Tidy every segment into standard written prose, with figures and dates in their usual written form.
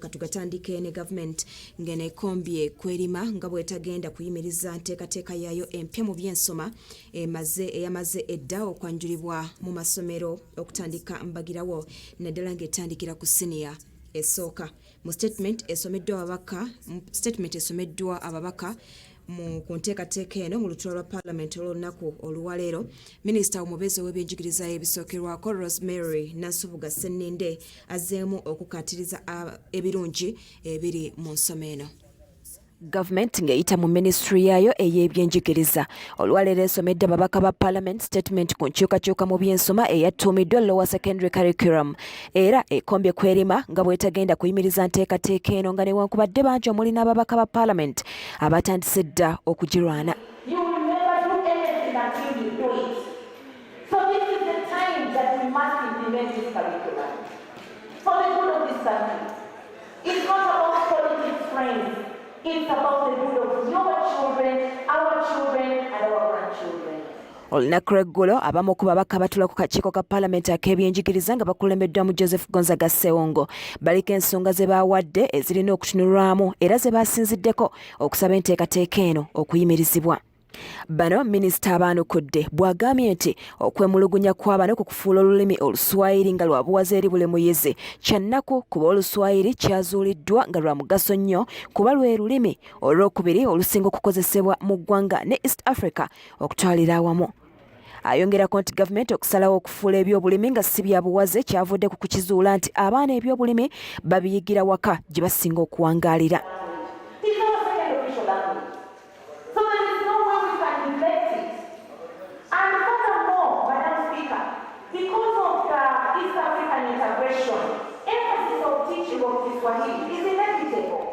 Katugatandike ne government ngene kombye kwerima nga bwetagenda kuyimiriza nteekateeka yaayo empya mu byensoma eyamaze edda okwanjulibwa mu masomero okutandika mbagirawo naddala ng'etandikira ku siniya esooka. Mu statement esomeddwa ababaka mu kunteekateeka eno mu lutuula lwa Parliament olw'olunaku oluwaleero, Minisita omubeezi w'ebyenjigiriza ebisookerwako Rosemary Nansubuga Senninde azzeemu okukaatiriza ebirungi ebiri mu nsoma eno. Gavumenti ng'eyita mu minisitule yaayo ey'ebyenjigiriza olwaleero esomedde ababaka ba Parliament statement ku nkyukakyuka mu byensoma eyattuumiddwa Lower Secondary Curriculum era ekombye kwerima nga bwetagenda kuyimiriza nteekateeka eno nga newankubadde bangi omuli n'ababaka ba Parliament abatandise dda okugirwana. It's about the good of your children, our children, and our grandchildren. Olunaku lw'eggulo abamu ku babaka batula ku kakiiko ka Parliament ak'ebyenjigiriza nga bakulembeddwa mu Joseph Gonzaga Ssewongo baliko ensonga ze baawadde ezirina okutunulwamu era ze baasinziddeko okusaba enteekateeka eno okuyimirizibwa. Bano minisita abaanukudde bw'agambye nti okwemulugunya kw'abano ku kufuula olulimi Oluswayiri nga lwa buwaze eri buli muyizi kyannaku kuba Oluswayiri kyazuuliddwa nga lwa mugaso nnyo kuba lwe lulimi olwokubiri olusinga okukozesebwa mu ggwanga ne East Africa okutwalira awamu. Ayongerako nti gavumenti okusalawo okufuula ebyobulimi nga si bya buwaze kyavudde ku kukizuula nti abaana ebyobulimi babiyigira waka gye basinga okuwangaalira.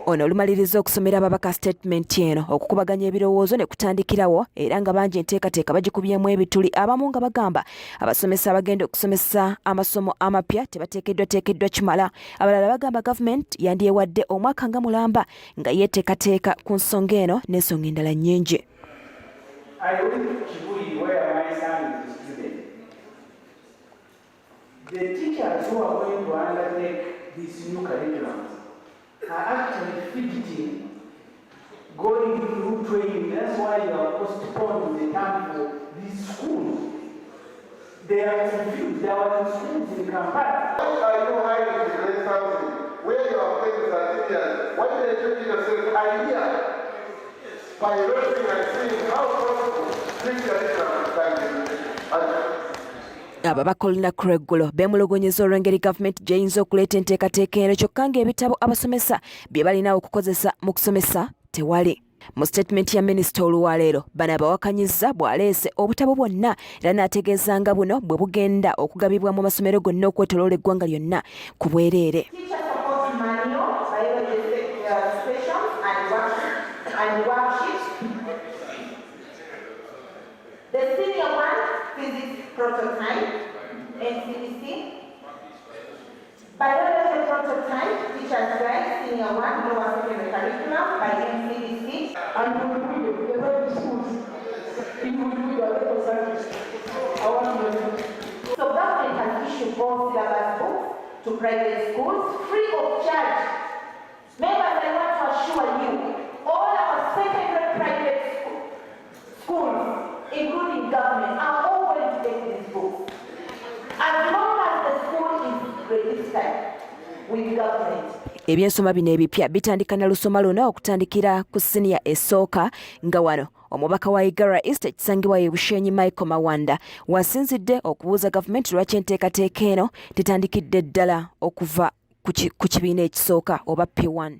Ono olumaliriza okusomera ababaka statement eno okukubaganya ebirowoozo ne kutandikirawo era nga bangi enteekateeka bagikubyemu ebituli abamu nga bagamba abasomesa abagenda okusomesa amasomo amapya tebateekeddwa kimala. Abalala bagamba gavumenti yandyewadde omwaka nga mulamba nga yeeteekateeka ku nsonga eno n'ensonga endala nnyingi. The teachers who are going to undertake this new curriculum are actually fidgeting, going through training. That's why you are postponed the time for these schools. They are confused. They are in schools in Kampala. Why are you hiding behind something where you are paying certificates? Why are you taking yourself idea by learning and seeing how possible this curriculum can be? Ababaka olunaku lw'eggulo beemulugunyizza olw'engeri gavumenti gy'eyinza okuleeta enteekateeka eno kyokka ng'ebitabo abasomesa bye balina okukozesa mu kusomesa tewali. Mu statement ya minisita oluwaleero bano abawakanyizza bw'aleese obutabo bwonna era n'ategeeza nga buno bwe bugenda okugabibwa mu masomero gonna okwetooloola eggwanga lyonna ku bwereere. The senior one, physics prototype, NCDC. Biology prototype, teacher's guide, senior one, lower secondary curriculum by NCDC. And we will do the very schools. It will do the level service. So government has issued all syllabus books to private schools free of charge. Members, I want to assure you, all our secondary private schools, including government, are all going to take these books. As long as the school is registered with government. Ebyensoma bino ebipya bitandika na lusoma luna okutandikira ku siniya esooka nga wano omubaka wa Igara East ekisangibwa ye Bushenyi Michael Mawanda wasinzidde okubuuza gavumenti lwaki enteekateeka eno tetandikidde ddala okuva ku kibiina ekisooka oba P1.